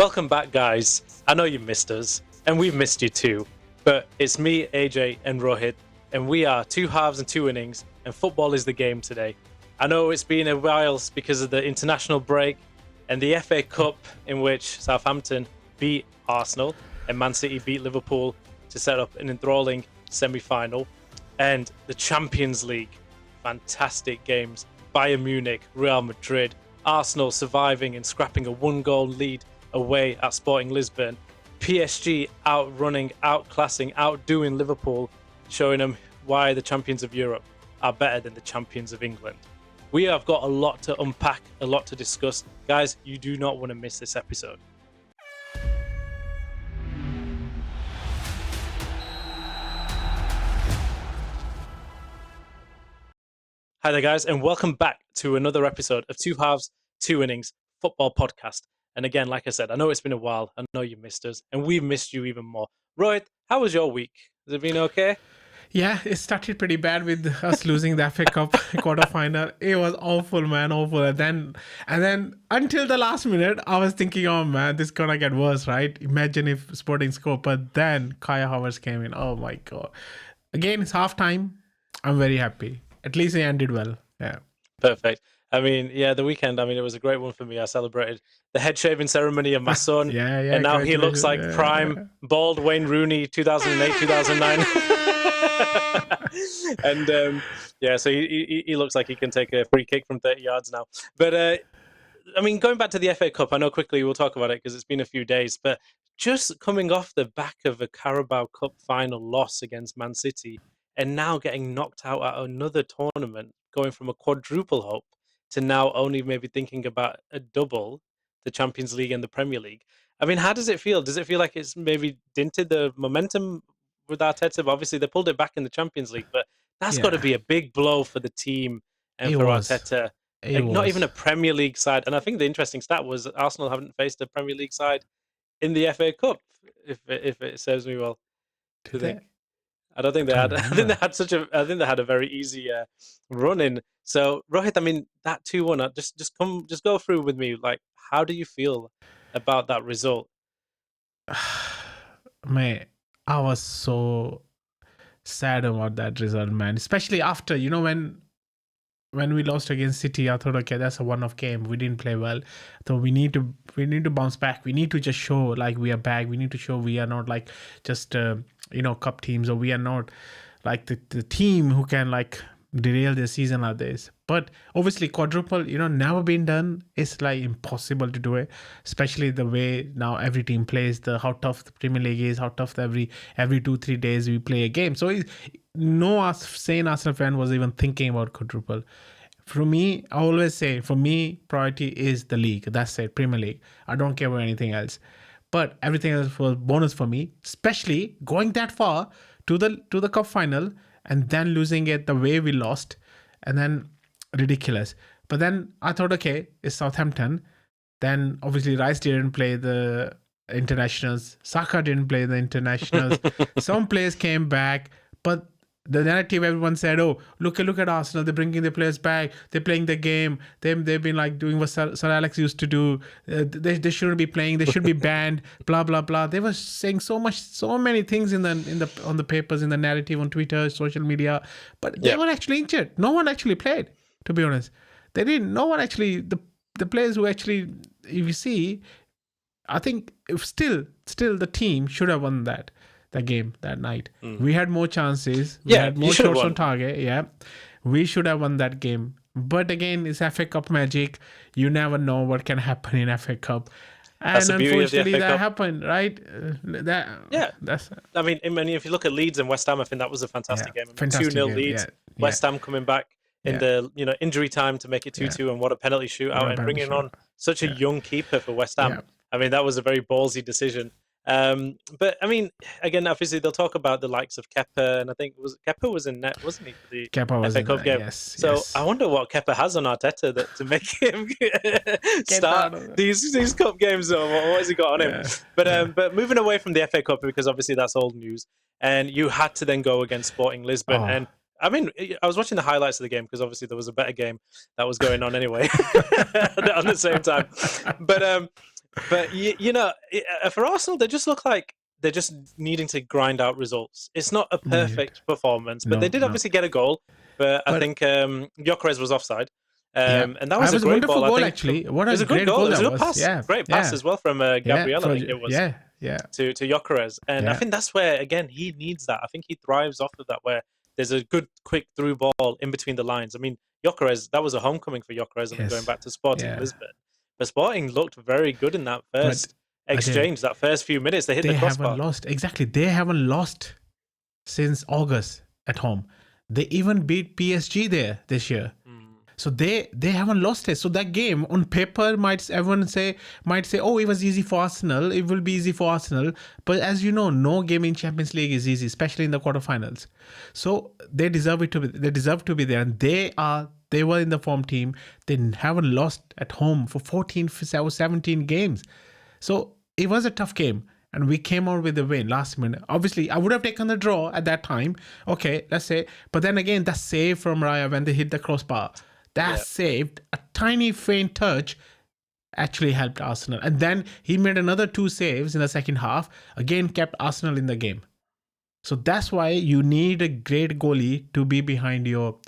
Welcome back, guys. I know you missed us, and we've missed you too. But it's me, AJ, and Rohit, and we are two halves and two innings, and football is the game today. I know it's been a while because of the international break and the FA Cup, in which Southampton beat Arsenal and Man City beat Liverpool to set up an enthralling semi-final, and the Champions League. Fantastic games. Bayern Munich, Real Madrid, Arsenal surviving and scrapping a one-goal lead away at Sporting Lisbon. PSG outrunning, outclassing, outdoing Liverpool, showing them why the champions of Europe are better than the champions of England. We have got a lot to unpack, a lot to discuss. Guys, you do not want to miss this episode. Hi there, guys, and welcome back to another episode of Two Halves, Two Innings Football Podcast. And again, like I said, I know it's been a while. I know you missed us, and we've missed you even more. Rohit, how was your week? Has it been okay? Yeah, it started pretty bad with us losing the FA Cup quarterfinal. It was awful, man, awful. And then until the last minute, I was thinking, oh man, this is gonna get worse, right? Imagine if Sporting scored. But then Kaya Havertz came in. Oh my god! Again, it's half time. I'm very happy. At least it ended well. Yeah. Perfect. I mean, yeah, the weekend, it was a great one for me. I celebrated the head shaving ceremony of my son. And now he looks like prime bald Wayne Rooney 2008, 2009. And so he looks like he can take a free kick from 30 yards now. But going back to the FA Cup, I know quickly we'll talk about it because it's been a few days, but just coming off the back of a Carabao Cup final loss against Man City and now getting knocked out at another tournament, going from a quadruple hope to now only maybe thinking about a double, the Champions League and the Premier League. I mean, how does it feel? Does it feel like it's maybe dented the momentum with Arteta? Obviously, they pulled it back in the Champions League, but that's got to be a big blow for the team and for Arteta. Not even a Premier League side. And I think the interesting stat was Arsenal haven't faced a Premier League side in the FA Cup, if it serves me well. I don't think they had. I think they had a very easy run in. So Rohit, that 2-1. Just go through with me. Like, how do you feel about that result? Man, I was so sad about that result, man. Especially after, when we lost against City, I thought, okay, that's a one-off game. We didn't play well. So we need to bounce back. We need to just show like we are back. We need to show we are not like just cup teams, or we are not like the team who can like derail their season like this. But obviously quadruple, never been done. It's like impossible to do it, especially the way now every team plays, how tough the Premier League is, how tough every 2-3 days we play a game. So no sane Arsenal fan was even thinking about quadruple. For me, I always say, priority is the league. That's it, Premier League. I don't care about anything else. But everything else was bonus for me, especially going that far to the cup final and then losing it the way we lost, and then ridiculous. But then I thought, okay, it's Southampton. Then obviously Rice didn't play the internationals. Saka didn't play the internationals. Some players came back, but the narrative, everyone said, oh, look at Arsenal. They're bringing the players back. They're playing the game. They've been like doing what Sir Alex used to do. They shouldn't be playing. They should be banned. Blah blah blah. They were saying so many things on the papers, in the narrative, on Twitter, social media. But they were actually injured. No one actually played. To be honest, they didn't. No one actually. The players who actually, if you see, I think if still the team should have won that game that night. We had more chances. We had more shots on target. Yeah, we should have won that game. But again, it's FA Cup magic. You never know what can happen in FA Cup. And unfortunately, that happened, right? If you look at Leeds and West Ham, I think that was a fantastic game. 2-0 Leeds. West Ham coming back in the injury time to make it 2-2, and what a penalty shootout, and bringing on such a young keeper for West Ham. That was a very ballsy decision. But again, obviously they'll talk about the likes of Kepa, and I think Kepa was in net, wasn't he, for the FA Cup game? Yes. I wonder what Kepa has on Arteta to make him start these cup games, or what has he got on him? But moving away from the FA Cup, because obviously that's old news, and you had to then go against Sporting Lisbon, and I was watching the highlights of the game because obviously there was a better game that was going on anyway at the same time. But But for Arsenal, they just look like they're just needing to grind out results. It's not a Need. perfect performance, but they No, did no. obviously get a goal. But I But think Gyökeres was offside, yeah, and that it was a was a great wonderful ball. I goal think actually. What it a was a good great goal. goal It was that a good was. pass, Yeah, great pass yeah, as well from yeah. Gabriel. I think it was Yeah, yeah, to Gyökeres, and I yeah. think that's where again he needs that. I think he thrives off of that, where there's a good quick through ball in between the lines. I mean, Gyökeres, that was a homecoming for Gyökeres. I mean, going Yes, back to Sporting yeah. Lisbon, but Sporting looked very good in that But first Ajay, exchange, that first few minutes. They hit they the haven't crossbar. lost. Exactly, they haven't lost since August at home. They even beat PSG there this year. So they haven't lost it. So that game on paper everyone might say, oh, it was easy for Arsenal. It will be easy for Arsenal. But as you know, no game in Champions League is easy, especially in the quarterfinals. So they deserve it to be. They deserve to be there, and they were in the form team. They haven't lost at home for 14, 17 games. So it was a tough game. And we came out with a win last minute. Obviously, I would have taken the draw at that time. Okay, let's say. But then again, that save from Raya when they hit the crossbar, that Yeah. saved a tiny faint touch actually helped Arsenal. And then he made another 2 saves in the second half, again kept Arsenal in the game. So that's why you need a great goalie to be behind your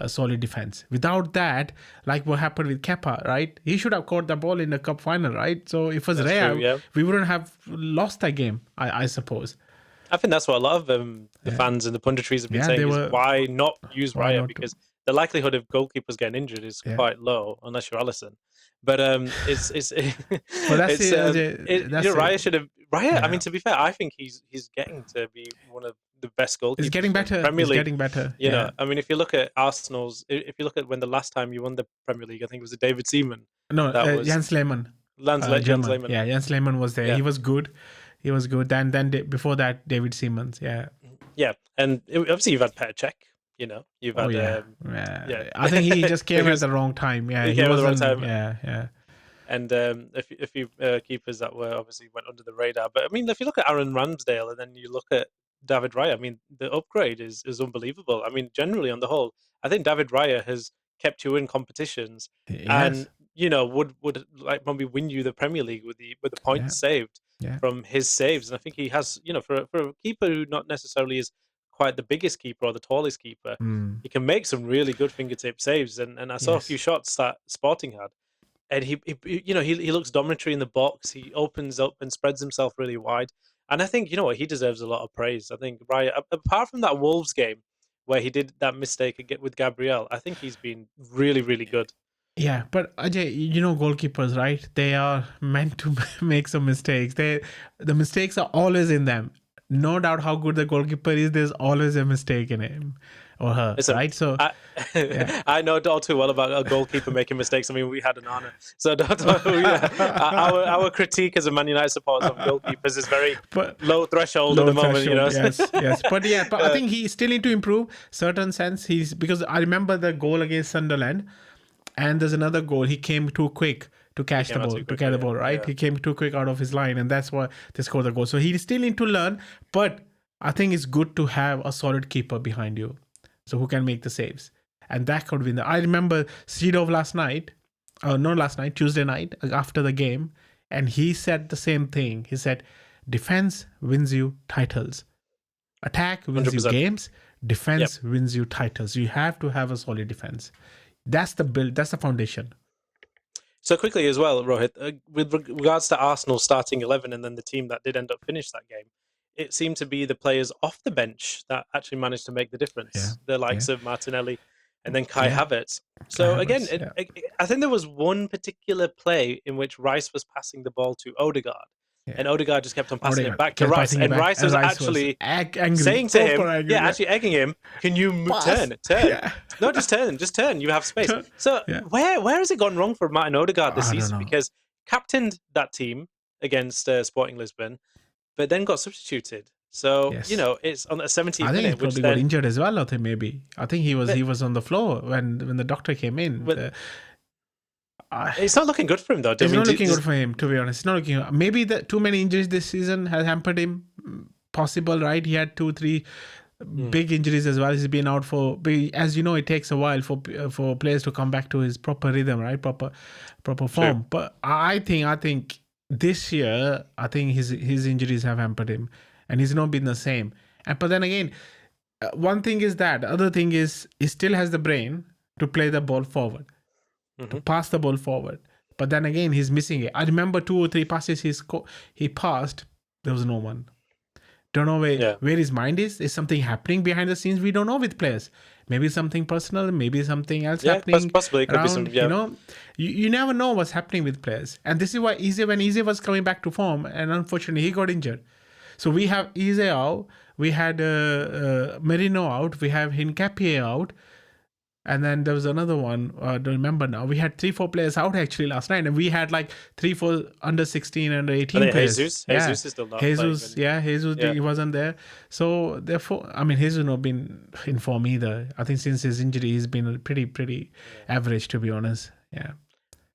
solid defense. Without that, like what happened with Kepa, right? He should have caught the ball in the cup final, right? So if it was That's true, Raya, yeah. we wouldn't have lost that game, I suppose. I think that's what a lot of the fans and the punditries have been Yeah, saying they is were. why not use Why Raya, not? because the likelihood of goalkeepers getting injured is Yeah. quite low unless you're Alisson. But it's But that's it's it. That's Raya it. should have Raya. I Yeah. mean, to be fair, I think he's getting to be one of the best goalkeepers It's getting in the better. Premier It's League. getting better. You Yeah. know, I mean, if you look at Arsenal's, if you look at when the last time you won the Premier League, I think it was a David Seaman. No, That was Jens Lehmann, Jens German. Lehmann. Yeah, Jens Lehmann was there. Yeah. He was good. He was good. Then before that, David Siemens. Yeah. Yeah, and obviously you've had Petr Cech. You know, you've Oh had yeah. yeah. I think he just came at Because the wrong time. Yeah, he he came at the wrong wasn't. time, Yeah. and a few keepers that were obviously went under the radar. But I mean, if you look at Aaron Ramsdale and then you look at David Raya, I mean, the upgrade is unbelievable. I mean, generally on the whole, I think David Raya has kept you in competitions, and Yes. would like maybe win you the Premier League with the Yeah. points saved Yeah. from his saves. And I think he has, for a keeper who not necessarily is quite the biggest keeper or the tallest keeper, Mm. he can make some really good fingertip saves. And I saw a few Yes. shots that Sporting had, and he looks dominatory in the box. He opens up and spreads himself really wide. And I think he deserves a lot of praise. I think apart from that Wolves game where he did that mistake with Gabriel, I think he's been really, really good. Yeah, but Ajay, goalkeepers, right? They are meant to make some mistakes. The mistakes are always in them. No doubt how good the goalkeeper is, there's always a mistake in him or her, Listen, right? So yeah. I know all too well about a goalkeeper making mistakes. I mean, we had an Arne. So our critique as a Man United supporters of goalkeepers is very low threshold at the moment. Yes. But I think he still need to improve certain sense. Because I remember the goal against Sunderland, and there's another goal. He came too quick to catch the ball, to get the ball, right? Yeah. He came too quick out of his line, and that's why they scored the goal. So he still need to learn, but I think it's good to have a solid keeper behind you, so who can make the saves. And that could win. I remember Sidov Tuesday night, after the game, and he said the same thing. He said, defense wins you titles. Attack wins 100%. You games. Defense wins you titles. You have to have a solid defense. That's the build. That's the foundation. So quickly as well, Rohit, with regards to Arsenal starting 11 and then the team that did end up finish that game, it seemed to be the players off the bench that actually managed to make the difference. Yeah. The likes of Martinelli and then Kai Havertz. So I think there was one particular play in which Rice was passing the ball to Odegaard. Yeah. And Odegaard just kept on passing it back to Rice. And Rice was actually saying to him, actually egging him, can you turn? Yeah. No, just turn. You have space. So where has it gone wrong for Martin Odegaard this season? Because captained that team against Sporting Lisbon, but then got substituted. So, it's on a 17th minute. I think he probably got injured as well, I think he was on the floor when the doctor came in. It's not looking good for him, though. It's not looking good for him, to be honest. It's not looking. Maybe the too many injuries this season has hampered him. Possible, right? He had 2-3 big injuries as well. He's been out for. As you know, it takes a while for players to come back to his proper rhythm, right? Proper form. Sure. But I think this year, I think his injuries have hampered him, and he's not been the same. And but then again, one thing is that. The other thing is he still has the brain to play the ball forward, to pass the ball forward. But then again, he's missing it. I remember 2 or 3 passes he passed. There was no one. Don't know where his mind is. Is something happening behind the scenes? We don't know with players. Maybe something personal. Maybe something else happening. Possibly it could be some. Yeah. You know, you never know what's happening with players. And this is why when Eze was coming back to form, and unfortunately he got injured. So we have Eze out. We had Merino out. We have Hincapié out. And then there was another one. I don't remember now. We had 3-4 players out actually last night, and we had like 3-4 under 16, under 18 players. Jesus is still not Jesus, playing. Jesus, he wasn't there. So therefore, I mean, Jesus not been in form either. I think since his injury, he's been pretty average, to be honest. Yeah.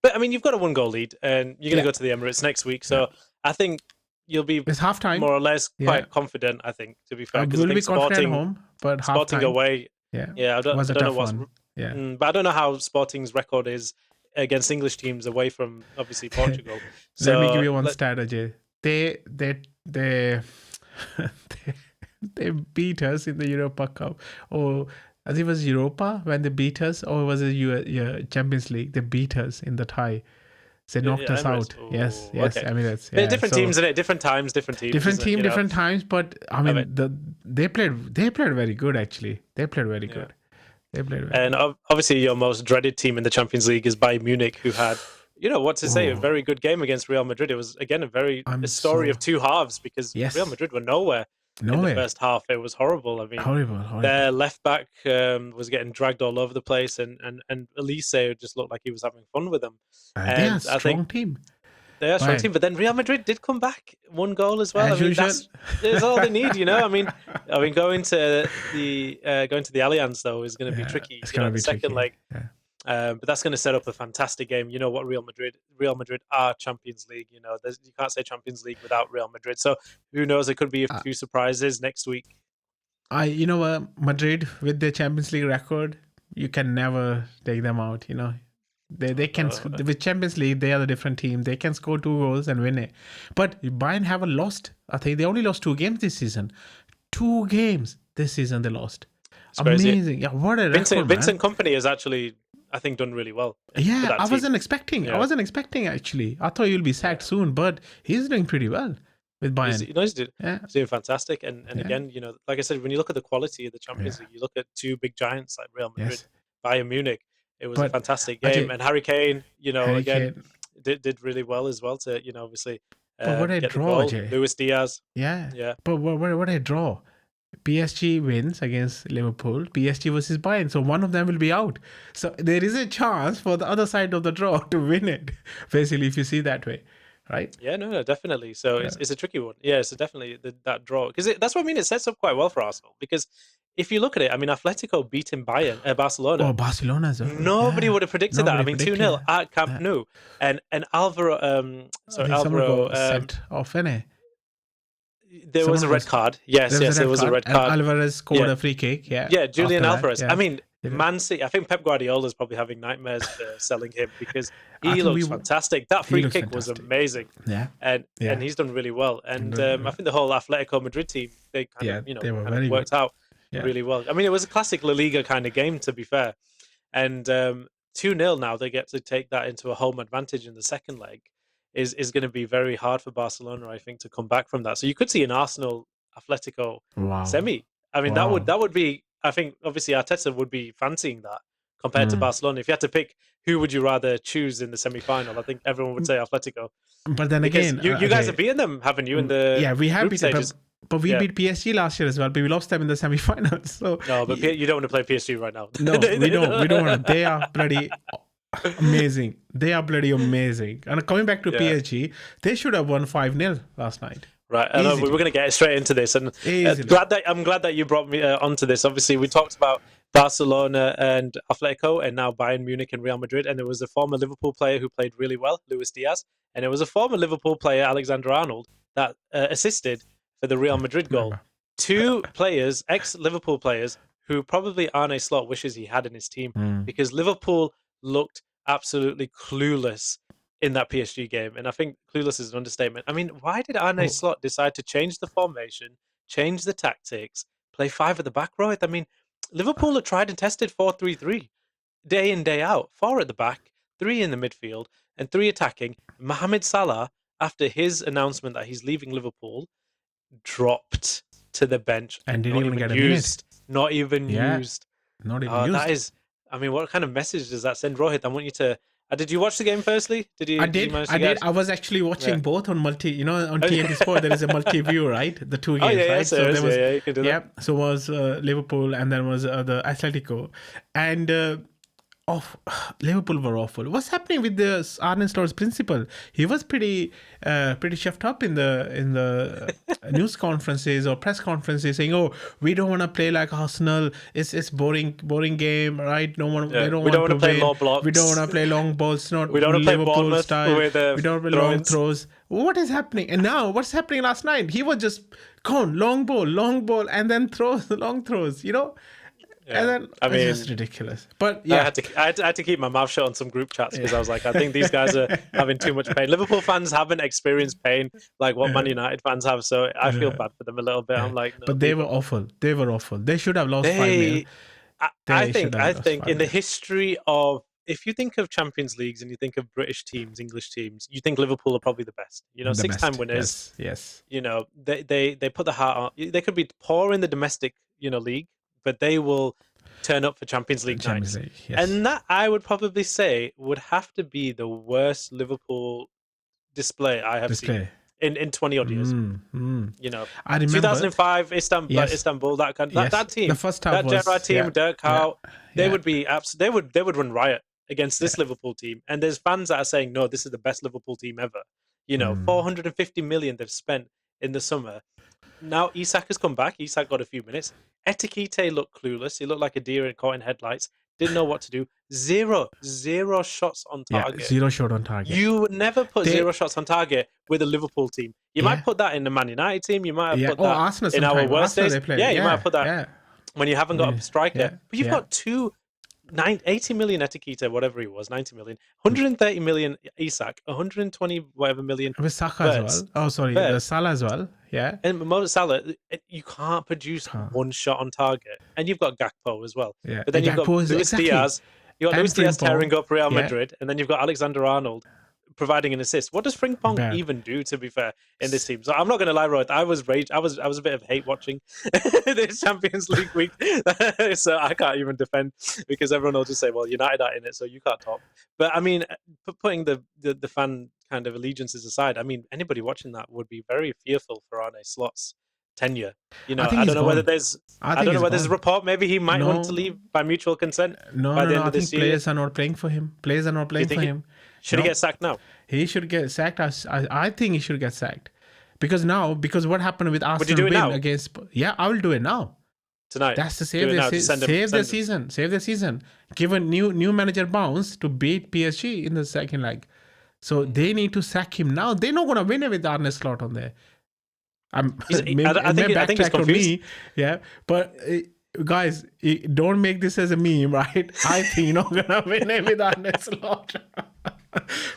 But I mean, you've got a 1-goal lead, and you're going to go to the Emirates next week. So I think you'll be it's halftime, more or less quite confident. I think, to be fair, because we'll be confident at home, but Sporting halftime, away. Yeah, I don't know what's. Yeah. But I don't know how Sporting's record is against English teams away from obviously Portugal. So let me give you one stat, Ajay. They beat us in the Europa Cup. Or I think it was Europa when they beat us, or was it Champions League? They beat us in the tie. They knocked us out. Ooh, Yes. okay. Emirates. Yeah, different teams in it, different times, different teams. Different times. But I mean, they played very good actually. They played very good. And obviously, your most dreaded team in the Champions League is Bayern Munich, who had, a very good game against Real Madrid. It was, again, a story of two halves, because Real Madrid were nowhere in the first half. It was horrible. I mean, horrible. Their left back was getting dragged all over the place, and Elise just looked like he was having fun with them. They are a strong team. They are a strong team, but then Real Madrid did come back, 1 goal as well. That's all they need, I mean, going to the Allianz though is going to be tricky. It's going to be second tricky. leg, but that's going to set up a fantastic game. You know what Real Madrid are Champions League. You can't say Champions League without Real Madrid. So who knows? It could be a few surprises next week. Madrid with their Champions League record, you can never take them out. They can with Champions League, they are a different team. They can score 2 goals and win it. But Bayern haven't lost. I think they only lost 2 games this season. 2 games this season they lost. It's amazing. Crazy. Yeah, what a record, Vincent Kompany has actually, I think, done really well. Yeah, I wasn't expecting. I wasn't expecting actually. I thought you'll be sacked soon, but he's doing pretty well with Bayern. He's doing fantastic. And again, like I said, when you look at the quality of the Champions League, you look at 2 big giants like Real Madrid, Bayern Munich. It was a fantastic game, and Harry Kane, did really well as well to, obviously. But what a draw, Jay. Luis Diaz. Yeah. But what a draw. PSG wins against Liverpool. PSG versus Bayern. So one of them will be out. So there is a chance for the other side of the draw to win it. Basically, if you see that way, right? Yeah, no, definitely. So it's a tricky one. Yeah, so definitely that draw, because that's what I mean. It sets up quite well for Arsenal, because if you look at it, I mean, Atletico beating Barcelona. Oh, Barcelona. Nobody would have predicted that. I mean, 2-0 at Camp Nou, and Alvaro. Set off, innit? There was a red card. Yes, there was a red card. And Alvarez scored a free kick. Yeah, Julian Alvarez. I mean, Man City. I think Pep Guardiola is probably having nightmares selling him, because he looks fantastic. That free kick was amazing. Yeah, and he's done really well. And I think the whole Atletico Madrid team, they kind of worked out really well. I mean, it was a classic La Liga kind of game, to be fair. And 2-0 now, they get to take that into a home advantage in the second leg. Is going to be very hard for Barcelona, I think, to come back from that. So you could see an Arsenal Atletico semi. I mean, that would be. I think obviously Arteta would be fancying that compared to Barcelona. If you had to pick, who would you rather choose in the semi-final? I think everyone would say Atletico. But then again, you guys have beaten them, haven't you? In the we have beaten them. But we beat PSG last year as well, but we lost them in the semi-finals. So no, but you don't want to play PSG right now. No, we don't. We don't want to. They are bloody amazing. They are bloody amazing. And coming back to PSG, they should have won 5-0 last night. Right, I know we were going to get straight into this, and I'm glad that you brought me onto this. Obviously, we talked about Barcelona and Atletico, and now Bayern Munich and Real Madrid. And there was a former Liverpool player who played really well, Luis Diaz, and there was a former Liverpool player, Alexander-Arnold, that assisted for the Real Madrid goal. 2 players, ex-Liverpool players, who probably Arne Slot wishes he had in his team, because Liverpool looked absolutely clueless in that PSG game, and I think clueless is an understatement. I mean, why did Arne Slot decide to change the formation, change the tactics, play 5 at the back, Rohit? I mean, Liverpool had tried and tested 4-3-3 day in, day out. 4 at the back, 3 in the midfield, and 3 attacking. Mohamed Salah, after his announcement that he's leaving Liverpool, dropped to the bench and and didn't not even even get a minute. used. Not even used. Not even used. That is, I mean, what kind of message does that send, Rohit? I want you to. Did you watch the game firstly? Did you? I did. manage to I get- did. I was actually watching both on multi. You know, on TNT Sport there is a multi view, right? The 2 games, yeah, right? so there was, you can do that. So was Liverpool, and then was the Atletico, and Liverpool were awful. What's happening with the Arne Slot's principal? He was pretty shoved up in the news conferences or press conferences, saying, "Oh, we don't want to play like Arsenal. It's boring game, right? We don't want to play low blocks. We don't want to play long balls. Not we don't want to play Liverpool Bournemouth style. with we don't want to play long throws. What is happening? And now, what's happening last night? He was just gone long ball, and then long throws. You know." Yeah. And then it's just ridiculous. But yeah, I had to keep my mouth shut on some group chats because I was like, I think these guys are having too much pain. Liverpool fans haven't experienced pain like what Man United fans have, so I feel bad for them a little bit. I'm like, no, but they were awful. They were awful. They should have lost 5-0. I think in the history of, if you think of Champions Leagues and you think of British teams, English teams, you think Liverpool are probably the best. You know, 6-time winners. Yes. You know, they put the heart on. They could be poor in the domestic, league, but they will turn up for Champions League nights. Yes. And that, I would probably say, would have to be the worst Liverpool display I have seen in 20 odd years. You know, I remember 2005 Istanbul, that team, the first half that Gerrard team, Dirk Kuyt, they would be they would run riot against this Liverpool team. And there's fans that are saying, no, this is the best Liverpool team ever. You know, 450 million they've spent in the summer. Now Isak has come back. Isak got a few minutes. Etikite looked clueless. He looked like a deer caught in headlights. Didn't know what to do. Zero shots on target. 0 shot on target. You would never put 0 shots on target with a Liverpool team. You might put that in the Man United team. You might have put that Arsenal in our worst days. You might have put that when you haven't got a striker. But you've got 80 million Etikite, whatever he was, 90 million, 130 million Isak, 120 whatever million. With Saka as well. Oh, sorry, Salah as well. Yeah. And Mo Salah, you can't produce 1 shot on target. And you've got Gakpo as well. Yeah. But then you've got Luis Diaz. You've got Luis Diaz tearing up Real Madrid. And then you've got Alexander-Arnold providing an assist. What does Frimpong even do, to be fair, in this team? So I'm not going to lie, Roy. I was a bit of hate watching this Champions League week. So I can't even defend because everyone will just say, well, United are in it, so you can't talk. But I mean, putting the fan kind of allegiances aside, I mean, anybody watching that would be very fearful for Arne Slot's tenure. You know, I don't know whether there's a report. Maybe he might want to leave by mutual consent by the end of this year. Players are not playing for him. Should he get sacked now? He should get sacked. I think he should get sacked because what happened with Arsenal? Would you do it now? Against? Yeah, I will do it now. Tonight. That's to save the season. Give a new manager bounce to beat PSG in the second leg. So they need to sack him now. They're not going to win it with Arne Slot on there. I think he's confused. But guys, don't make this as a meme, right? I think you're not gonna win it with Arne Slot.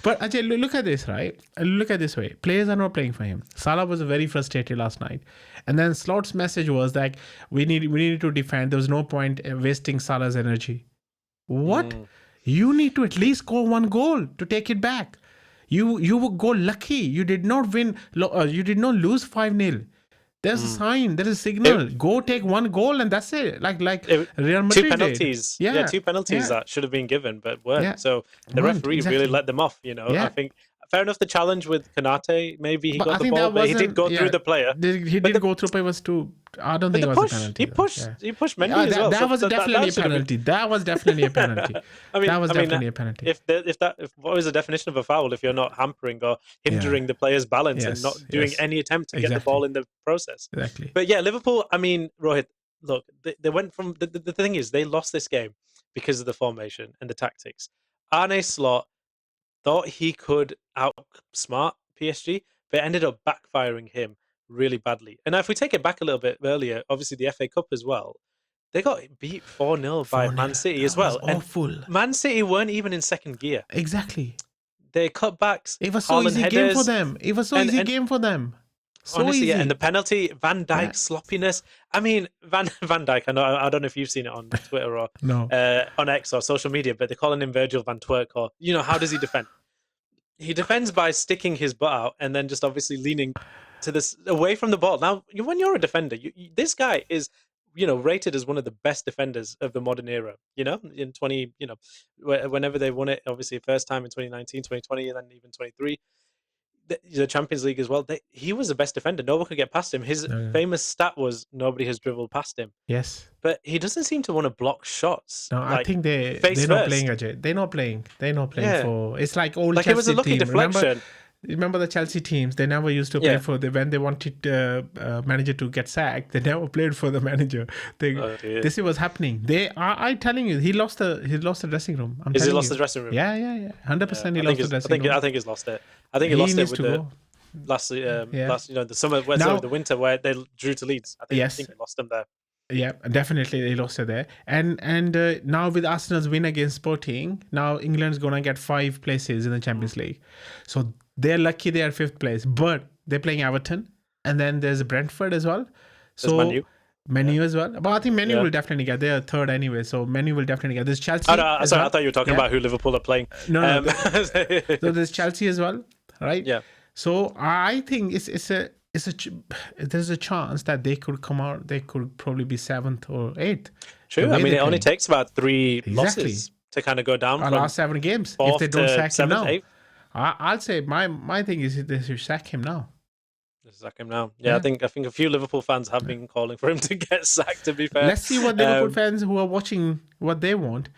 But Ajay, look at this, right? Look at this way. Players are not playing for him. Salah was very frustrated last night, and then Slot's message was like, "We need to defend. There was no point wasting Salah's energy." What? You need to at least score 1 goal to take it back. You will go lucky. You did not win. You did not lose 5-0. There's a sign. There is a signal. Go take 1 goal and that's it. Like Real Madrid 2 penalties. did. 2 penalties that should have been given but weren't. So the referee really let them off. You know, I think fair enough. The challenge with Kanate, maybe he got the ball, but he did go through the player. He did go through, but it was too. I don't think it was a penalty. He pushed Mendy as well. That was definitely a penalty. That was definitely a penalty. That was definitely a penalty. If what is the definition of a foul if you're not hampering or hindering the player's balance and not doing any attempt to get the ball in the process? Exactly. But yeah, Liverpool. I mean, Rohit. Look, they went from the thing is they lost this game because of the formation and the tactics. Arne Slot thought he could outsmart PSG, but it ended up backfiring him really badly. And if we take it back a little bit earlier, obviously the FA Cup as well, they got beat 4-0 by Man City as well. Awful. And Man City weren't even in second gear. Exactly. Their cutbacks, It was so Haaland easy game for headers, them. It was so and easy game for them. So honestly, easy. yeah, and the penalty, Van Dijk's Yeah. sloppiness. I mean, Van Dijk. I don't know if you've seen it on Twitter or No. on X or social media, but they're calling him Virgil Van Twerk. Or how does he defend? He defends by sticking his butt out and then just obviously leaning to this away from the ball. Now, when you're a defender, this guy is rated as one of the best defenders of the modern era. In 20, whenever they won it, obviously first time in 2019, 2020, and then even 23. The Champions League as well. He was the best defender. No one could get past him. His famous stat was nobody has dribbled past him. Yes. But he doesn't seem to want to block shots. No, I think they're not playing, Ajay. They're not playing. For. It's like old Chelsea it was a lucky team. deflection. Remember the Chelsea teams? They never used to play for when they wanted manager to get sacked. They never played for the manager. This was happening. I telling you, he lost the dressing room. He lost the dressing room? Yeah. 100%. He lost the dressing room. I think he's lost it. I think he lost it with the last the summer, the winter where they drew to Leeds. I think he lost them there. Yeah, definitely they lost it there. And now with Arsenal's win against Sporting, now England's gonna get 5 places in the Champions League. So they're lucky they are 5th place, but they're playing Everton, and then there's Brentford as well. So Menu as well. But I think Menu will definitely get. They're 3rd anyway, so Menu will definitely get. There's Chelsea. Sorry, I thought you were talking about who Liverpool are playing. No. So there's Chelsea as well, right? Yeah. So I think there's a chance that they could come out. They could probably be 7th or 8th. True. I mean, it only takes about 3 losses to kind of go down from last 7 games. If they don't sack him now, I'll say my thing is they should sack him now. Sack him now. Yeah, I think a few Liverpool fans have been calling for him to get sacked. To be fair, let's see what Liverpool fans who are watching what they want.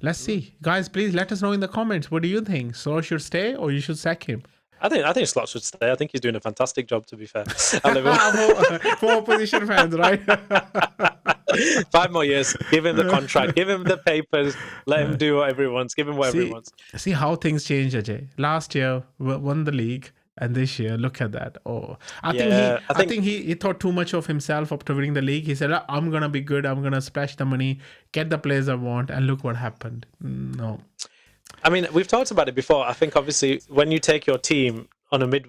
Let's see, guys. Please let us know in the comments. What do you think? Slot should stay or you should sack him? I think Slot should stay. I think he's doing a fantastic job, to be fair. For opposition fans, right? 5 more years. Give him the contract. Give him the papers. Let him do whatever he wants. Give him whatever he wants. See how things change, Ajay. Last year, won the league. And this year, look at that. Oh, I think he thought too much of himself after winning the league. He said, I'm going to be good. I'm going to splash the money, get the players I want. And look what happened. No. I mean, we've talked about it before. I think, obviously, when you take your team on a mid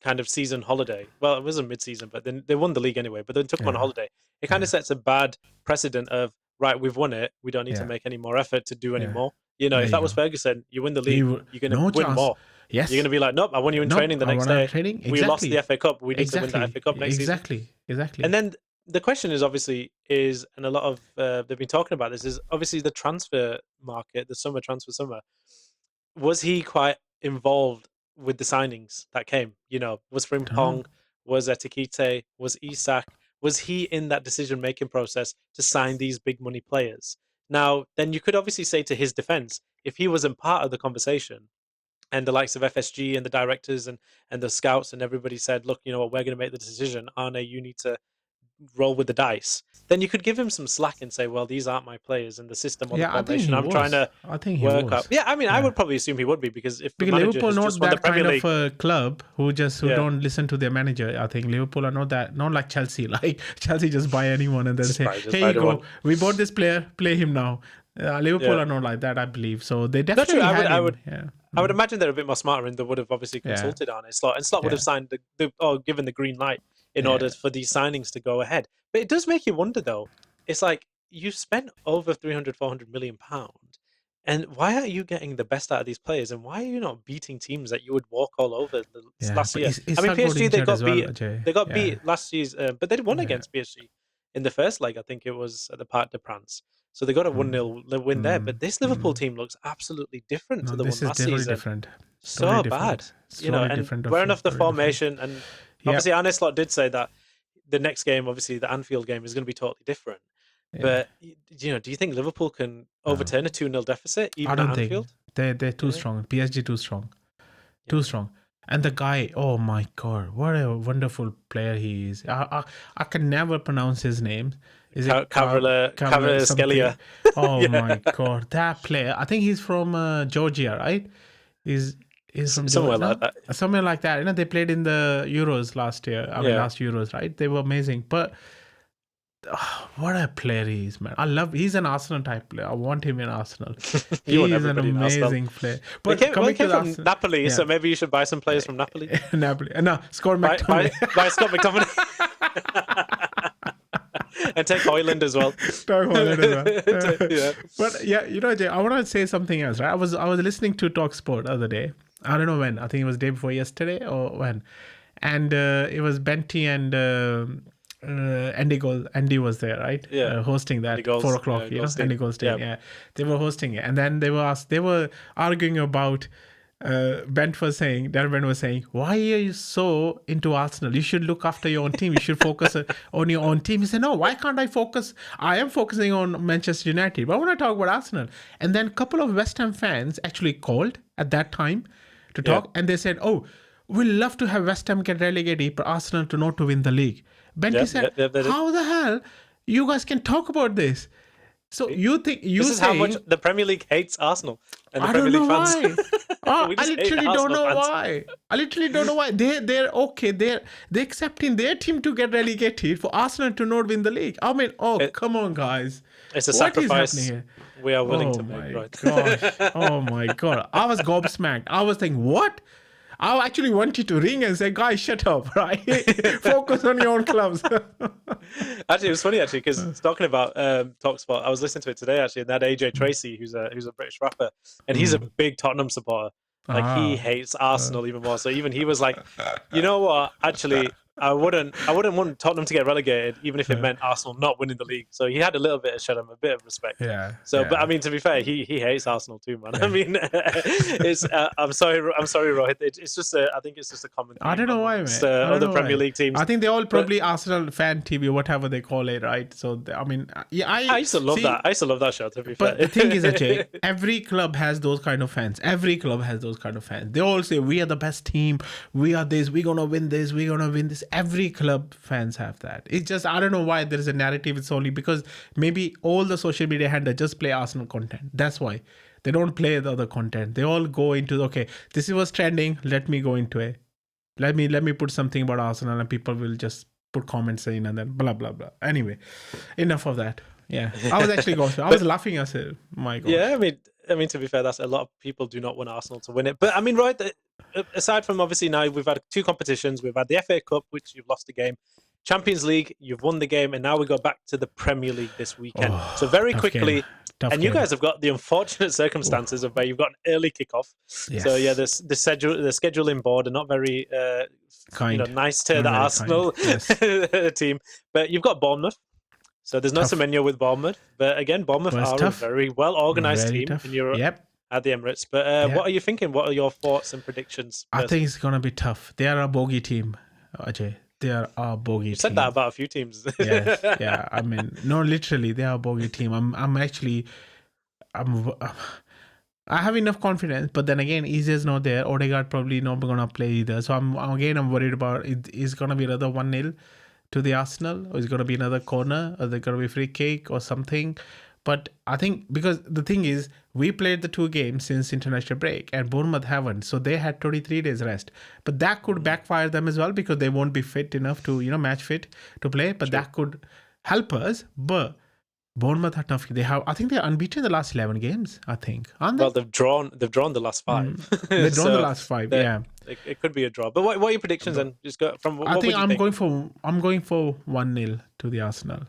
kind of season holiday, well, it wasn't mid-season, but then they won the league anyway, but then took them on a holiday. It kind of sets a bad precedent of, right, we've won it. We don't need to make any more effort to do any more. If that was Ferguson, you win the league, you're going to win more. Yes. You're going to be like, nope, I won you in training the next day. Exactly. We lost the FA Cup. We need to win the FA Cup next season. Exactly. And then the question is and a lot of, they've been talking about this, is obviously the transfer market, the summer. Was he quite involved with the signings that came? Was Frimpong, was Etikite, was Isak, was he in that decision-making process to sign these big money players? Now, then you could obviously say to his defense, if he wasn't part of the conversation, and the likes of FSG and the directors and the scouts and everybody said, look, you know what, we're going to make the decision. Arne, you need to roll with the dice. Then you could give him some slack and say, well, these aren't my players in the system or the formation. I'm trying to work up. Yeah, I mean, I would probably assume he would be because Liverpool not that kind of a club who don't listen to their manager. I think Liverpool are not like Chelsea. Like Chelsea just buy anyone and then say, here you go. We bought this player, play him now. Liverpool are not like that, I believe. So they definitely I would imagine they're a bit more smarter and they would have obviously consulted Arne Slot. And Slot would have signed given the green light in order for these signings to go ahead. But it does make you wonder, though. It's like you spent over 300-400 million pound, and why are you getting the best out of these players? And why are you not beating teams that you would walk all over last year? I mean, PSG they got beat last season, but they won against PSG in the first leg. I think it was at the Parc des Princes. So they got a 1-0 win there. But this Liverpool team looks absolutely different to the one last season. Different. So bad, and wearing off the formation. And obviously, Arne Slot did say that the next game, obviously the Anfield game, is going to be totally different. But do you think Liverpool can overturn a 2-0 deficit even at Anfield? They're too strong. PSG too strong. Too strong. And the guy, oh my God, what a wonderful player he is. I can never pronounce his name. Is it Kvaratskhelia? Oh my God, that player. I think he's from Georgia, right? He's from somewhere like that. Somewhere like that. They played in the Euros last year. Last Euros, right? They were amazing. But what a player he is, man. He's an Arsenal type player. I want him in Arsenal. You want He is an everybody in Arsenal. amazing player. But But he coming came to the from Arsenal, Napoli, so maybe you should buy some players from Napoli. Napoli. No, Scott Buy McTominay. Scott McTominay. And take Hoyland as well. Talk about it as well. Yeah. But yeah, Jay, I want to say something else, right? I was listening to Talk Sport the other day. I don't know when. I think it was the day before yesterday or when. And it was Benty and Andy was there, right? Yeah. Hosting that Andy Goals, 4 o'clock, yeah, Goldstein. Andy Goldstein, Yeah. yeah. They were hosting it. And then they were arguing about Darren Bent was saying, why are you so into Arsenal? You should look after your own team. You should focus on your own team. He said, no, why can't I focus? I am focusing on Manchester United, but I want to talk about Arsenal. And then a couple of West Ham fans actually called at that time to talk. And they said, oh, we'd love to have West Ham get relegated, but Arsenal to not to win the league. Benty said, how the hell you guys can talk about this? So you think this is how much the Premier League hates Arsenal and the Premier League fans. I literally don't know why. I literally don't know why. They're okay. They're accepting their team to get relegated for Arsenal to not win the league. I mean, come on, guys. It's a What is sacrifice happening here? we are willing to make. Right? Gosh. Oh my god. I was gobsmacked. I was thinking, what? I actually wanted to ring and say, guys, shut up, right? Focus on your own clubs. Actually, it was funny because talking about Talksport, I was listening to it today actually, and that AJ Tracy, who's a British rapper, and he's a big Tottenham supporter. Like he hates Arsenal even more. So even he was like, you know what? Actually, I wouldn't want Tottenham to get relegated, even if it meant Arsenal not winning the league. So he had a little bit of Shedham, a bit of respect. Yeah. So, but I mean, to be fair, he hates Arsenal too, man. I mean, it's I'm sorry, Rohit. It's just I think it's just a common theme. I don't know why, man. Other Premier League teams. I think they're all probably Arsenal fan TV, whatever they call it, right? So I mean, I used to love that. I used to love that show. To be fair, but the thing is, Ajay, every club has those kind of fans. Every club has those kind of fans. They all say we are the best team. We are this. We're gonna win this. We're gonna win this. Every club fans have that. It's just I don't know why there is a narrative. It's only because maybe all the social media handlers just play Arsenal content. That's why they don't play the other content. They all go into this was trending. Let me go into it. Let me put something about Arsenal, and people will just put comments in and then blah blah blah. Anyway, enough of that. Yeah, I was actually I was laughing. I said, "My God." Yeah, I mean, to be fair, that's a lot of people do not want Arsenal to win it. But I mean, right, aside from obviously now we've had 2 competitions. We've had the FA Cup, which you've lost the game. Champions League, you've won the game, and now we go back to the Premier League this weekend. So very quickly, you guys have got the unfortunate circumstances of where you've got an early kickoff. Yes. So yeah, the scheduling board are not very nice to the Arsenal team. But you've got Bournemouth. So there's no Semenyo with Bournemouth. But again, Bournemouth are a very well-organised team in Europe at the Emirates. But what are you thinking? What are your thoughts and predictions? I think it's going to be tough. They are a bogey team, Ajay. They are a bogey team. You've said that about a few teams. Yes, yeah. I mean, no, literally, they are a bogey team. I have enough confidence, but then again, Eze's not there. Odegaard probably not going to play either. So I'm worried about is going to be another 1-0 to the Arsenal, or is it going to be another corner, or is it going to be free kick or something? But I think because the thing is, we played the 2 games since international break, and Bournemouth haven't, so they had 23 days rest. But that could backfire them as well because they won't be fit enough to match fit to play. But that could help us. But Bournemouth are tough. I think they're unbeaten in the last 11 games. I think, aren't they? Well, they've drawn the last 5. They've drawn the last 5. Yeah, it could be a draw. But what are your predictions then? Just go from. What I think I'm going for 1-0 to the Arsenal.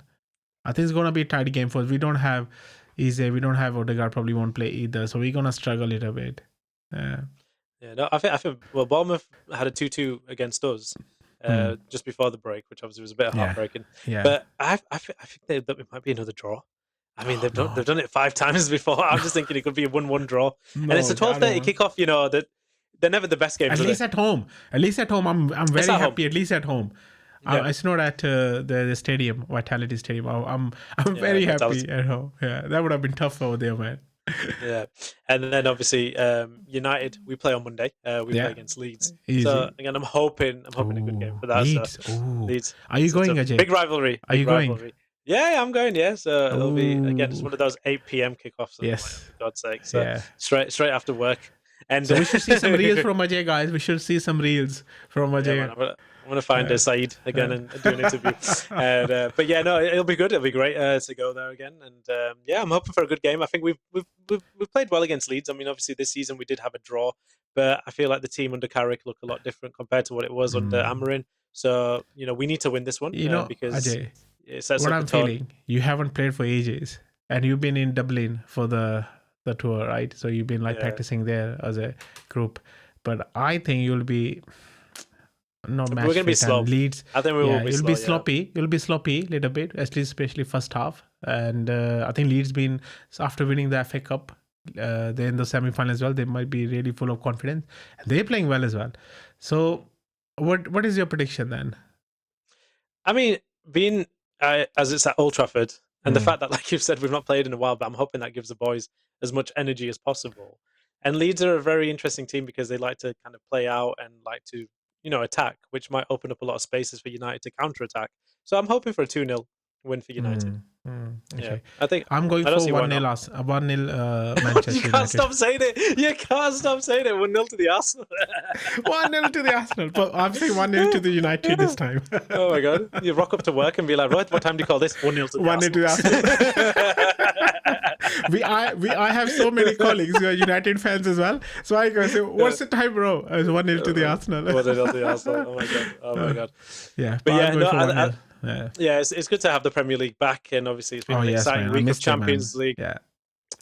I think it's going to be a tight game for us. We don't have Eze, we don't have Odegaard, probably won't play either. So we're going to struggle a little bit. Yeah, no, I think well, Bournemouth had a 2-2 against us just before the break, which obviously was a bit heartbreaking. Yeah. But I think that it might be another draw. I mean, they've done it 5 times before. I'm just thinking it could be a 1-1 draw. And it's a 12:30 kickoff, that they're never the best games. At least at home. I'm very happy, at least at home. Yeah. It's not at the stadium, Vitality Stadium. I'm very happy at home. Yeah, that would have been tough over there, man. Yeah, and then obviously United, we play on Monday. We play against Leeds. Easy. So again, I'm hoping a good game for that. Leeds. So, Leeds. Are you going, Ajay? Big rivalry. Are you going? Rivalry. Yeah, I'm going. Yeah, so it'll be again just one of those 8 p.m. kickoffs. Yes, for God's sake. So straight after work. And so we should see some reels from Ajay, guys. We should see some reels from Ajay. Yeah, man, I'm going to find Saeed again and do an interview. But yeah, no, it'll be good. It'll be great to go there again. And yeah, I'm hoping for a good game. I think we've played well against Leeds. I mean, obviously this season we did have a draw, but I feel like the team under Carrick look a lot different compared to what it was under Amarin. So we need to win this one because Ajay, it sets what up I'm the tone. feeling, you haven't played for ages, and you've been in Dublin for the tour, right? So you've been practicing there as a group. But I think you'll be not match We're going to be fit, slow. and Leeds. I think we will be you'll slow. be sloppy. You'll be sloppy a little bit, at least especially first half. And I think Leeds been after winning the FA Cup, they're in the semi-final as well. They might be really full of confidence. They're playing well as well. So, what is your prediction then? I mean, being as it's at Old Trafford, and the fact that, like you've said, we've not played in a while, but I'm hoping that gives the boys as much energy as possible. And Leeds are a very interesting team because they like to kind of play out and like to, attack, which might open up a lot of spaces for United to counter-attack. So I'm hoping for a 2-0 win for United. Okay. Yeah, I'm going for 1-0 Manchester You can't United. stop saying it. You can't stop saying it. 1-0 to the Arsenal. 1-0 to the Arsenal. But I'm saying 1-0 to the United this time. Oh my God. You rock up to work and be like, right, what time do you call this? 1-0 to the 1-0 to the Arsenal. I have so many colleagues who are United fans as well. So I go say, what's the time, bro? It's 1-0 to the Arsenal. 1-0 to the Arsenal. Oh my God. Oh my God. Yeah. But yeah, no, yeah, it's good to have the Premier League back, and obviously it's been an exciting week of Champions League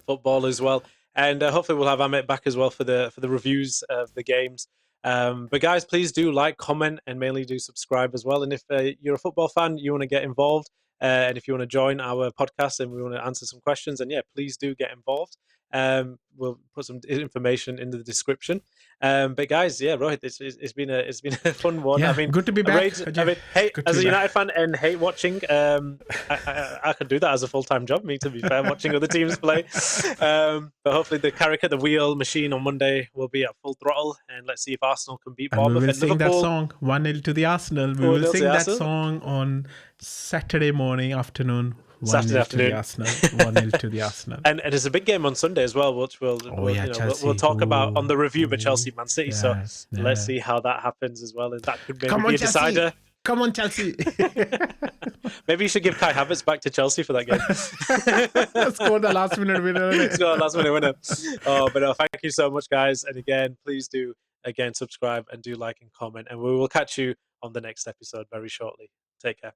football as well. And hopefully we'll have Amit back as well for the reviews of the games. But guys, please do like, comment, and mainly do subscribe as well. And if you're a football fan, you want to get involved, and if you want to join our podcast and we want to answer some questions, then please do get involved. We'll put some information in the description. But guys, Rohit, it's been a fun one. Yeah, I mean, good to be back. As a United fan and hate watching, I could do that as a full-time job. Me, to be fair, watching other teams play. But hopefully the Carrick at the wheel machine on Monday will be at full throttle, and let's see if Arsenal can beat Bournemouth. We will and sing Liverpool. that song 1-0 to the Arsenal. We will sing that song on Saturday afternoon. 1-0 to the Arsenal. 1-0 to the Arsenal. And there's a big game on Sunday as well, which we'll talk about on the review of Chelsea Man City. So let's see how that happens as well, and that could maybe be a decider. Come on, Chelsea. Maybe you should give Kai Havertz back to Chelsea for that game. Score the last minute winner. Oh, but thank you so much, guys. And again, please do subscribe and do like and comment. And we will catch you on the next episode very shortly. Take care.